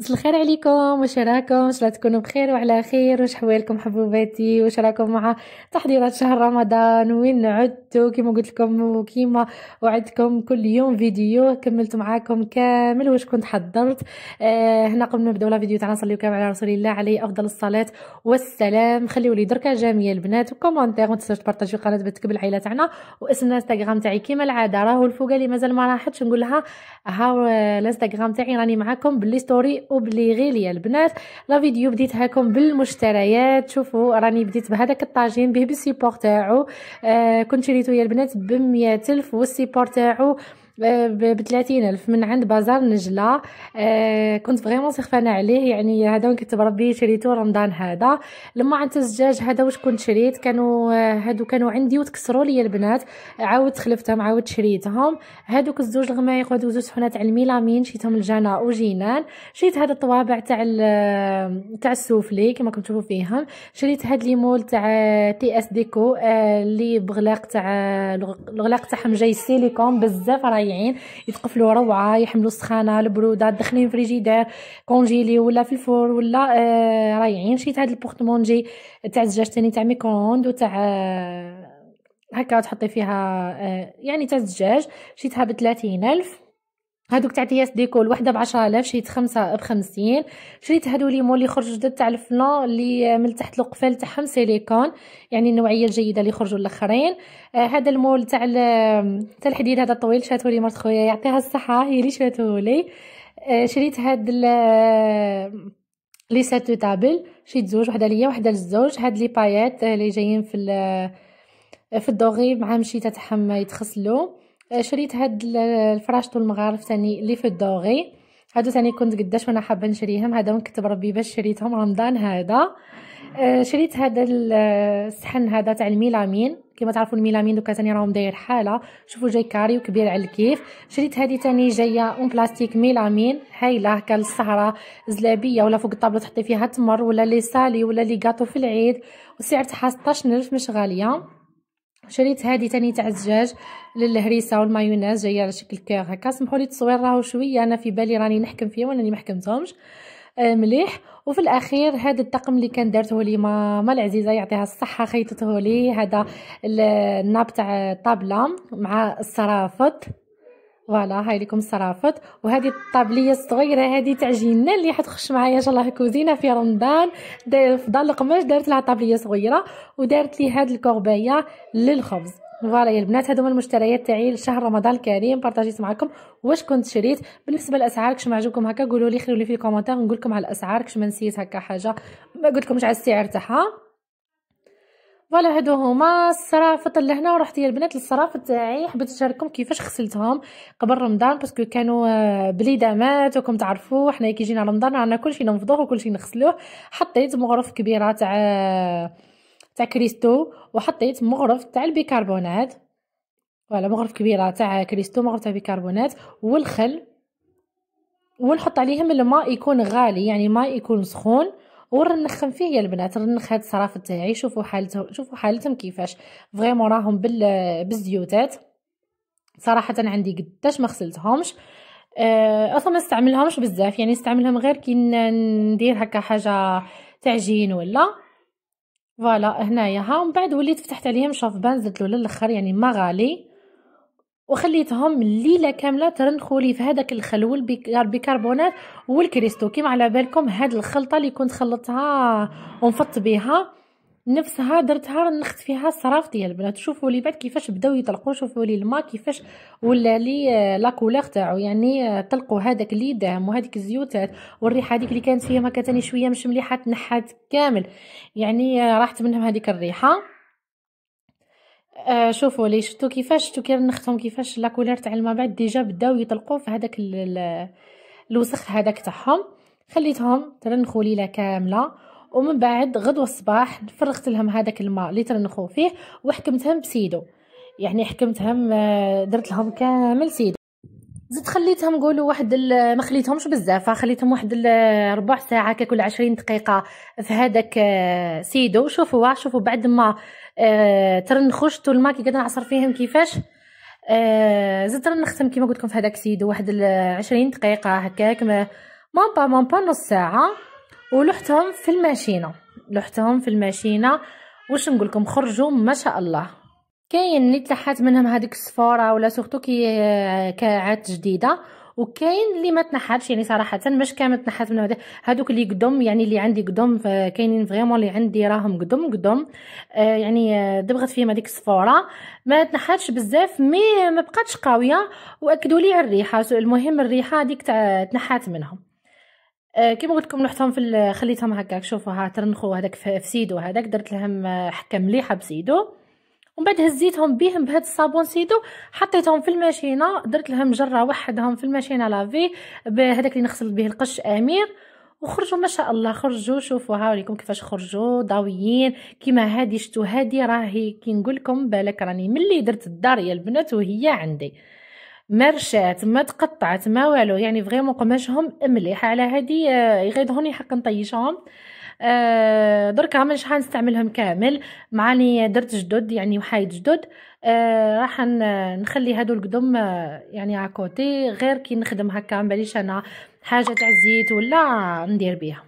مساء الخير عليكم، واش راكم؟ ان شاء الله تكونوا بخير وعلى خير. واش حوالكم حبوباتي؟ واش راكم مع تحضيرات شهر رمضان؟ وين عدتوا؟ كما قلت لكم وكما وعدتكم كل يوم فيديو كملت معاكم كامل واش كنت حضرت. هنا قبل ما نبداو لا فيديو تاعنا نصليو كامل على رسول الله عليه افضل الصلاه والسلام. خليوا لي درك جميع البنات وكومونتير، ما تنساوش تبارطاجيو القناه بتكب العائله تاعنا. واسم الانستغرام تاعي كيما العاده راهو الفوقه اللي مازال ما راحتش، نقول لها هاو الانستغرام تاعي راني معاكم باللي ستوري وبلي غير يا البنات. لا فيديو بديتها لكم بالمشتريات. شوفوا راني بديت بهذاك الطاجين به بالسيبور تاعو. كنت شريته يا البنات ب100,000 والسيبور تاعو ب30,000 من عند بازار نجلة. كنت فريمون سخفانه عليه، يعني هذا كنت بربي شريته رمضان هذا. لما عند الزجاج هذا واش كنت شريت كانوا هادو كانوا عندي وتكسروا لي البنات، عاود خلفتهم عاود شريتهم. هادوك الزوج الغمايق وهادوك زوج سحونات تاع الميلامين شريتهم الجانا وجينان. شريت هاد الطوابع تاع السوفلي كما كنتم تشوفوا فيهم. شريت هاد لي مول تاع تي اس ديكو اللي بغلاق تاع الغلاق تاعهم جاي سيليكون بزاف رايعين، يتقفلوا روعه، يحملوا السخانه البروده، داخلين فريجيدير كونجيلي ولا في الفور ولا رايعين. شريت هاد البورتمونجي تاع الزجاج تاني تاع ميكرووند وتاع هكا تحطي فيها يعني تاع الزجاج. شريتها ب30,000. هادوك تاع تياس ديكو الوحده ب10,000، شريت 5 ب50. شريت هادو لي مول اللي خرجوا جدد تاع الفلان اللي من تحت القفال تاعهم سيليكون، يعني النوعيه الجيده اللي خرجوا الاخرين. هذا المول تاع الحديد هذا الطويل شاتو لي مرت خويا يعطيها الصحه، هي اللي شاتو لي. شريت هاد لي ساتو تابل، شريت زوج، وحده ليا وحده للزوج. هاد لي بايات اللي جايين في الدوغي مع مشيته تاعهم يتخسلوا. شريت هاد الفراشط والمغارف تاني اللي في الدوغي، هادو تاني كنت قداش وانا حابه نشريهم، هذا كنت بربي باش شريتهم رمضان هذا. شريت هذا الصحن هذا تاع الميلامين، كما تعرفوا الميلامين دوكا تاني راهم داير حاله، شوفوا جاي كاري وكبير على الكيف. شريت هذه تاني جايه اون بلاستيك ميلامين هايله هكا للسهره زلابيه ولا فوق الطابله تحطي فيها تمر ولا لي سالي ولا لي غاطو في العيد، والسعر تاعها 16,000 مش غاليه. شريت هذه تاني تاع الدجاج للهريسه والمايونيز جايه على شكل كير هكا. سمحوا لي التصوير راهو شويه انا في بالي راني نحكم فيه وانا اللي ما حكمتهمش مليح. وفي الاخير هذا الطقم اللي كان دارته لي ماما العزيزه يعطيها الصحه، خيطته لي هذا الناب تاع الطابله مع الصرافط. فوالا هاي لكم الصرافط. وهذه الطابليه الصغيره هذه تاع جينا اللي حتخش معايا ان شاء الله كوزينه في رمضان. في دار القماش دارت لها طابليه صغيره ودارت لي هذه الكوربايه للخبز. فوالا يا البنات هذوما المشتريات تاعي لشهر رمضان الكريم، بارطاجيت معكم واش كنت شريت. بالنسبه للاسعار كش ما عجبكم هكا قولوا لي، خليوا لي في الكومونتير نقول لكم على الاسعار كش ما نسيت هكا حاجه ما قلت لكمش على السعر تاعها. فوالا هادو هما الصرافط لهنا. ورحت يا البنات للصرافط تاعي حبيت نشارككم كيفاش غسلتهم قبل رمضان، باسكو كانوا بليدامات وكم تعرفوا حنا كي يجينا رمضان رانا كلشي ننفضوه وكلشي نغسلوه. حطيت مغرف كبيره تاع كريستو، وحطيت مغرف تاع البيكربونات. فوالا مغرف كبيره تاع كريستو، مغرف تاع بيكربونات والخل، ونحط عليهم الماء يكون غالي يعني ماء يكون سخون ونرنخهم فيه يا البنات. نرنخ هاد الصرافط تاعي، شوفوا حالتهم شوفوا حالتهم كيفاش فريمون راهم بالزيوتات. صراحه عندي قداش ما غسلتهمش. اصلا ما نستعملهمش بزاف، يعني نستعملهم غير كي ندير هكا حاجه تعجين ولا. فوالا هنايا ها من بعد وليت فتحت عليهم شوفبان زدت له للاخر يعني ما غالي، وخليتهم الليله كامله ترنخوا لي في هذاك الخل والبيكربونات والكريستو. كيما على بالكم هاد الخلطه اللي كنت خلطتها ونفط بها نفسها درتها رنخت فيها الصرافط ديال البنات. شوفوا لي بعد كيفاش بداو يطلقوا، شوفوا لي الماء كيفاش ولا لي لا كولور تاعو، يعني طلقوا هذاك اللي دام وهذيك الزيوتات والريحه هذيك اللي كانت فيها ما كانت شويه مش مليحه تنحات كامل، يعني راحت منهم هذيك الريحه. شوفوا لي شفتوا كي رنختهم كيفاش لا كولور تاع الماء بعد ديجا بداو يطلقوا في هذاك الوسخ هذاك تاعهم. خليتهم ترنخوا ليله كامله، ومن بعد غدوه الصباح فرغت لهم هذاك الماء اللي ترنخوا فيه وحكمتهم بسيدو، يعني حكمتهم درت لهم كامل سيدو. زدت خليتهم نقولوا واحد ما خليتهمش بزاف، خليتهم واحد ربع ساعه هكا كل 20 دقيقه في هذاك سيدو. شوفوا بعد ما ترنخوا شتو الماء كي قاعده نعصر فيهم كيفاش زدت رنختهم كيما قلت لكم في هذاك سيدو واحد 20 دقيقه هكاك. مام با نص ساعه، ولحتهم في الماشينه. واش نقول لكم، خرجوا ما شاء الله. كاين اللي تلحات منهم هذيك الصفاره ولا سورتو كي كاعات جديده، وكاين اللي ما تنحاتش، يعني صراحه مش كامل تنحات منهم. هذوك اللي قدم، يعني اللي عندي قدم، كاينين فريمون اللي عندي راهم قدم يعني دبغت فيهم هذيك الصفاره، ما تنحاتش بزاف، مي ما بقاتش قويه. واكدوا لي على الريحه، المهم الريحه هذيك تنحات منهم. كيما قلت لكم رحتهم خليتهم هكاك، شوفوا ها ترنخوا هذاك في سيدو، هذاك درت لهم حكه مليحه بسيدو، ومن بعد هزيتهم بهم بهذا الصابون سيدو، حطيتهم في الماشينه، درت لهم جره وحدهم في الماشينه لافي بهذاك اللي نغسل به القش امير، وخرجوا ما شاء الله. خرجوا شوفوا هاوليكم كيفاش خرجوا ضاويين كيما هادي. شتو هادي راهي كي نقول لكم بالك راني ملي درت الدار يا البنات وهي عندي ما رشات ما تقطعت ما والو، يعني فريمون قماشهم مليح. على هادي يغيضوني حق نطيشهم. دركا مانيش حنستعملهم كامل، معاني درت جدد يعني وحايد جدد. راح نخلي هادو القدم يعني عكوتي، غير كي نخدم هكا مباليش انا حاجه تاع الزيت ولا ندير بيها.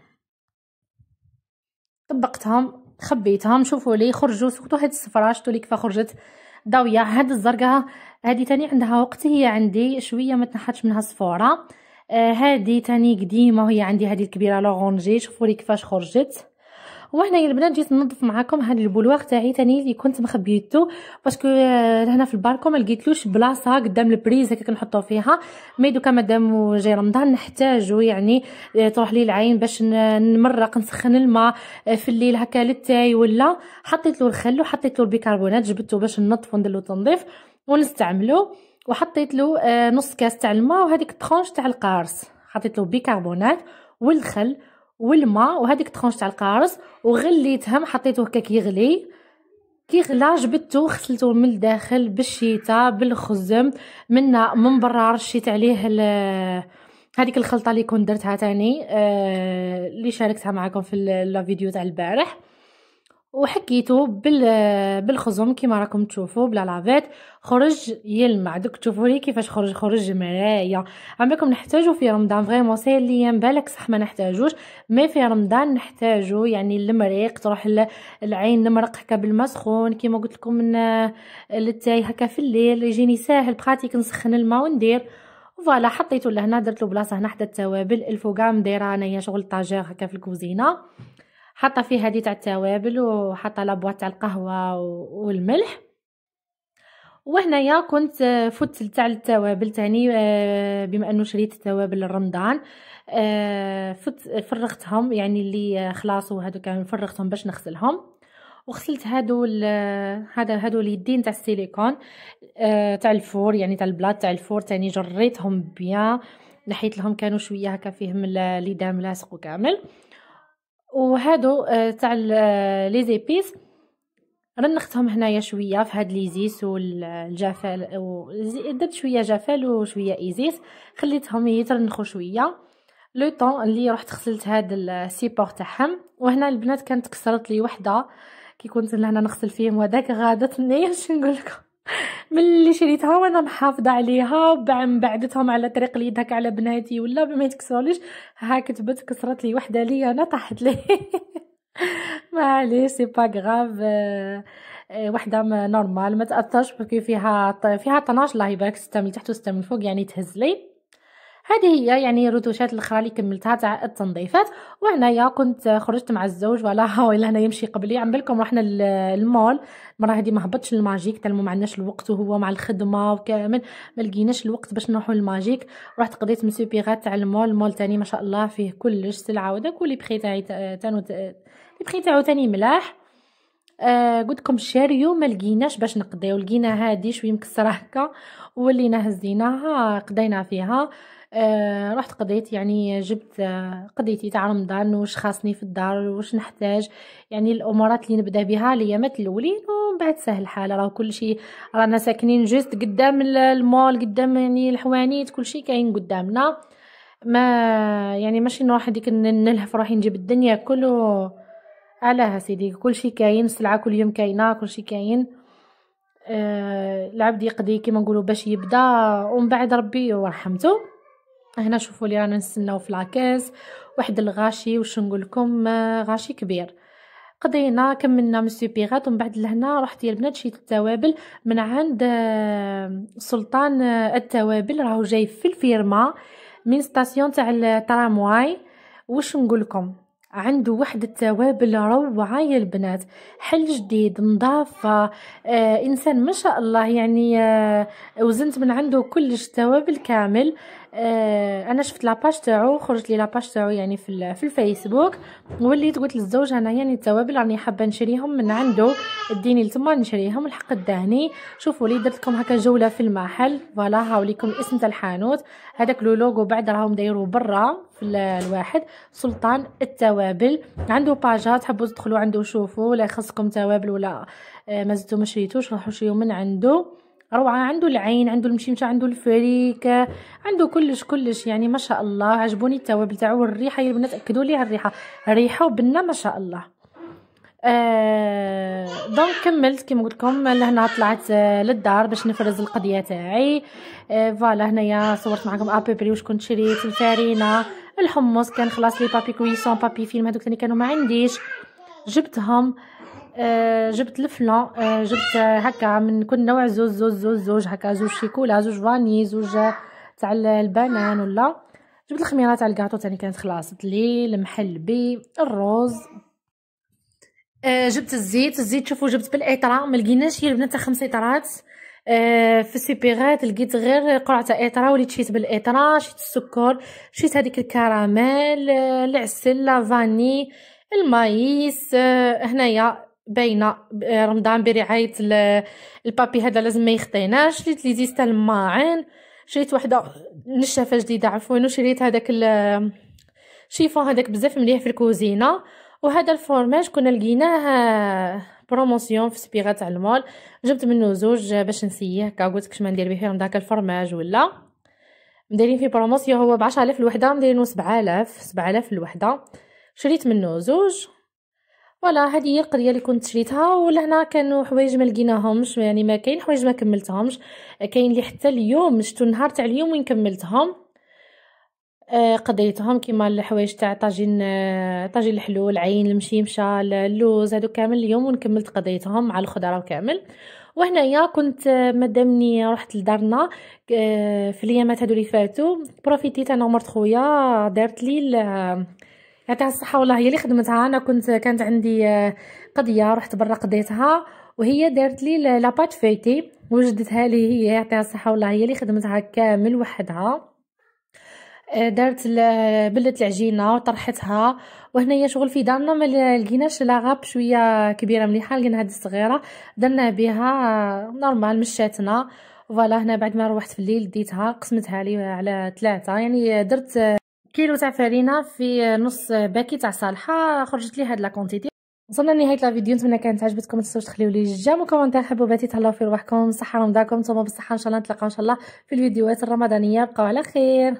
طبقتهم خبيتهم، شوفوا لي خرجوا سورتو هاد الصفرا، شفتوا لي كيف خرجت ضاويه. هاد الزرقاء هادي تاني عندها وقت، هي عندي شويه ما تنحتش منها صفوره. هادي تاني قديمه وهي عندي، هادي الكبيره لورونجي، شوفوا لي كيفاش خرجت. وهنا البنات جيت ننظف معاكم هذا البولواغ تاعي تاني اللي كنت مخبيته، باسكو هنا في البالكون ما لقيتلوش بلاصه قدام البريز هكاك نحطو فيها. مي دوكا مادام جاي رمضان نحتاجو يعني تروح لي العين باش نمرق نسخن الماء في الليل هكا للتاي، ولا حطيت له الخل وحطيت له البيكربونات، جبته باش ننظفو ندير له تنظيف ونستعملو. وحطيت له نص كاس تاع الماء وهذيك طخونش تاع القارص، حطيت له بيكربونات والخل والماء وهذيك طخونش تاع القارص، وغليتهم حطيته هكاك يغلي. كي غلا جبدته غسلته من الداخل بالشيتا بالخزم، من برا رشيت عليه هذيك الخلطه اللي كنت درتها تاني اللي شاركتها معكم في الفيديو تاع البارح، وحكيته بالخزم كيما راكم تشوفوا بلا لافيت. خرج يلمع، دوك تشوفوا لي كيفاش خرج مرايه. عمركم نحتاجو في رمضان فريمون سي الايام بالك صح ما نحتاجوش، مي في رمضان نحتاجو يعني المريق، تروح العين نمرق هكا بالماء سخون كيما قلت لكم من للتاي هكا في الليل يجيني ساهل براتيك، نسخن الماء وندير. فوالا حطيته لهنا، درت له بلاصه هنا حدا التوابل الفوقا مديره انايا شغل طاجير هكا في الكوزينه، حاطه فيه هذه تاع التوابل وحاطه لابواط تاع القهوه والملح. وهنايا كنت فت تاع التوابل تاني بما انه شريت توابل رمضان، فرغتهم يعني اللي خلاص وهادو كانوا فرغتهم باش نغسلهم. وغسلت هادو اليدين تاع السيليكون تاع الفور، يعني تاع البلاط تاع الفور تاني جريتهم بيان، نحيت لهم كانوا شويه هكا فيهم الليدام لاصق وكامل. وهادو تاع لي زيبيس رنختهم هنايا شويه في هاد ليزيس والجافال، درت شويه جافال وشويه ايزيس، خليتهم يترنخوا شويه لو طون اللي رحت غسلت هاد السيبور تاعهم. وهنا البنات كانت كسرت لي وحده كي كنت لهنا نغسل فيهم، وهذاك غادتني اش نقول لكم ملي شريتها وانا محافظه عليها، بعدتهم على طريق اليد هكا على بناتي ولا ما يتكسروليش، ها كتبت كسرت لي وحده لي انا طاحت لي معليش سي با غراف. وحده نورمال ما تاثرش بكي فيها 12 الله يبارك، 6 من تحت و6 من فوق يعني تهز لي. هذه هي يعني الروتوشات الاخرى اللي كملتها تاع التنظيفات. وهنايا كنت خرجت مع الزوج ولا هو الا هنا يمشي قبلي، عم بالكم رحنا المول المره هذه ما هبطش الماجيك تال ما عندناش الوقت وهو مع الخدمه وكامل ما لقيناش الوقت باش نروحوا الماجيك. رحت قضيت من سوبيغات تاع المول تاني ما شاء الله فيه كلش سلعه وداك، واللي بخي تاعي البخي تاعو تاني ملاح. قلت لكم شاريو ما لقيناش باش نقضيو، لقينا هادي شويه مكسره هكا ولينا هزيناها قضينا فيها. رحت قضيت يعني جبت قضيتي تاع رمضان واش خاصني في الدار واش نحتاج، يعني الامورات اللي نبدا بها الايامات الاولين، ومن بعد سهل الحال راه كل شيء رانا ساكنين جوست قدام المول، قدام يعني الحوانيت كل شيء كاين قدامنا، ما يعني ماشي نروح هذيك نلهف روحي نجيب الدنيا كله على سيدي. كل شيء كاين، السلعه كل يوم كاينه، كل شيء كاين. العبد يقضي كيما نقولوا باش يبدا ومن بعد ربي ورحمته. هنا شوفوا لي رانا نستناو في لاكاس واحد الغاشي، واش نقول لكم، غاشي كبير. قضينا كملنا من السوبيغات، ومن بعد لهنا رحت يا البنات شريت التوابل من عند سلطان التوابل، راهو جاي في الفيرما من ستاسيون تاع الترامواي. واش نقول لكم، عنده واحد التوابل روعه يا البنات، حل جديد نظافه، انسان ما شاء الله يعني. وزنت من عنده كلش توابل كامل. انا شفت لاباج تاعو، خرجت لي لاباج تاعو يعني في الفيسبوك، وليت قلت للزوج انا يعني التوابل راني حابه نشريهم من عنده، اديني لتما نشريهم الحق الدهني. شوفوا لي درت لكم هكا جوله في المحل، فوالا هاوليكم الاسم تاع الحانوت، هذاك لو لوغو بعد راهم دايروا برا في الواحد، سلطان التوابل. عنده باجات حبوا تدخلوا عنده شوفوا، ولا يخصكم توابل ولا ما زلتوا ما شريتوش روحوا شريوا من عنده، روعه. عنده العين، عنده المشمشه، عنده الفريك، عنده كلش يعني ما شاء الله. عجبوني التوابل تاعو، الريحه يا البنات اكدوا لي على الريحه، ريحه وبنه ما شاء الله. دونك كملت كيما قلت لكم لهنا، طلعت للدار باش نفرز القضيه تاعي. فوالا هنايا صورت معكم ابيبري واش كنت شريت، الفارينه، الحمص، كان خلاص لي بابي كويسون بابي فيلم هذوك ثاني كانوا ما عنديش، جبتهم. جبت الفلان، جبت هكا من كل نوع زوج هكا، زوج شيكولا، زوج فاني، زوج تاع البنان، ولا جبت الخميره تاع الكاطو ثاني كانت خلاصت لي، المحلبي، الروز. جبت الزيت شوفوا جبت بالايطرا، ما لقيناش هي البنات 5 ايطرات. في السوبيغات لقيت غير قرعه تاع ايطرا، وليت شيت بالايطرا، شيت السكر، شيت هذيك الكراميل، العسل، لا فاني، المايس. هنايا باينه رمضان برعايه البابي هذا لازم ما يخطيناش. شريت لي زيستا الماعن، شريت وحده نشافه جديده عفوا، شريت هذاك الشيفون هذاك بزاف مليح في الكوزينه. وهذا الفورماج كنا لقيناه بروموسيون في سبيغه تاع المول، جبت منه زوج باش نسيه هكا، قلت كش ما ندير به فيهم داك الفورماج، ولا مديرين في بروموسيون هو ب10000 الوحده، مديرينو 7000 الوحده، شريت منه زوج. ولا هذه هي القضيه اللي كنت شريتها. ولهنا كانوا حوايج ما لقيناهمش، يعني ما كاين حوايج ما كملتهمش، كاين اللي حتى اليوم شتو النهار تاع اليوم وين كملتهم. قضيتهم كيما الحوايج تاع طاجين الحلو، العين، المشيمشه، اللوز، هادو كامل اليوم ونكملت قضيتهم مع الخضره وكامل. وهنايا كنت مادامني رحت لدارنا في الايامات هادو اللي فاتوا، بروفيتيت انا ومرت خويا، دارت لي يعطيها الصحه والله هي اللي خدمتها. انا كانت عندي قضيه رحت برا قضيتها، وهي دارت لي لاباط فيتي وجدتها لي هي، يعطيها الصحه والله هي اللي خدمتها كامل وحدها. دارت بلت العجينه وطرحتها. وهنايا شغل في دارنا ما لقيناش لاغاب شويه كبيره مليحه، لقينا هذه الصغيره درنا بها نورمال مشاتنا. فوالا هنا بعد ما روحت في الليل ديتها قسمتها لي على 3، يعني درت كيلو تاع فرينه في نص باكي تاع صالحه، خرجت لي هاد لا كونتيتي. وصلنا لنهايه لا فيديو، نتمنى كانت عجبتكم، ما تنسوش تخليو لي جيم وكومونتير حبوباتي، تهلاو في رواحكم، صحه رمضانكم، نتوما بالصحه ان شاء الله، نتلاقاو ان شاء الله في الفيديوهات الرمضانيه، بقاو على خير.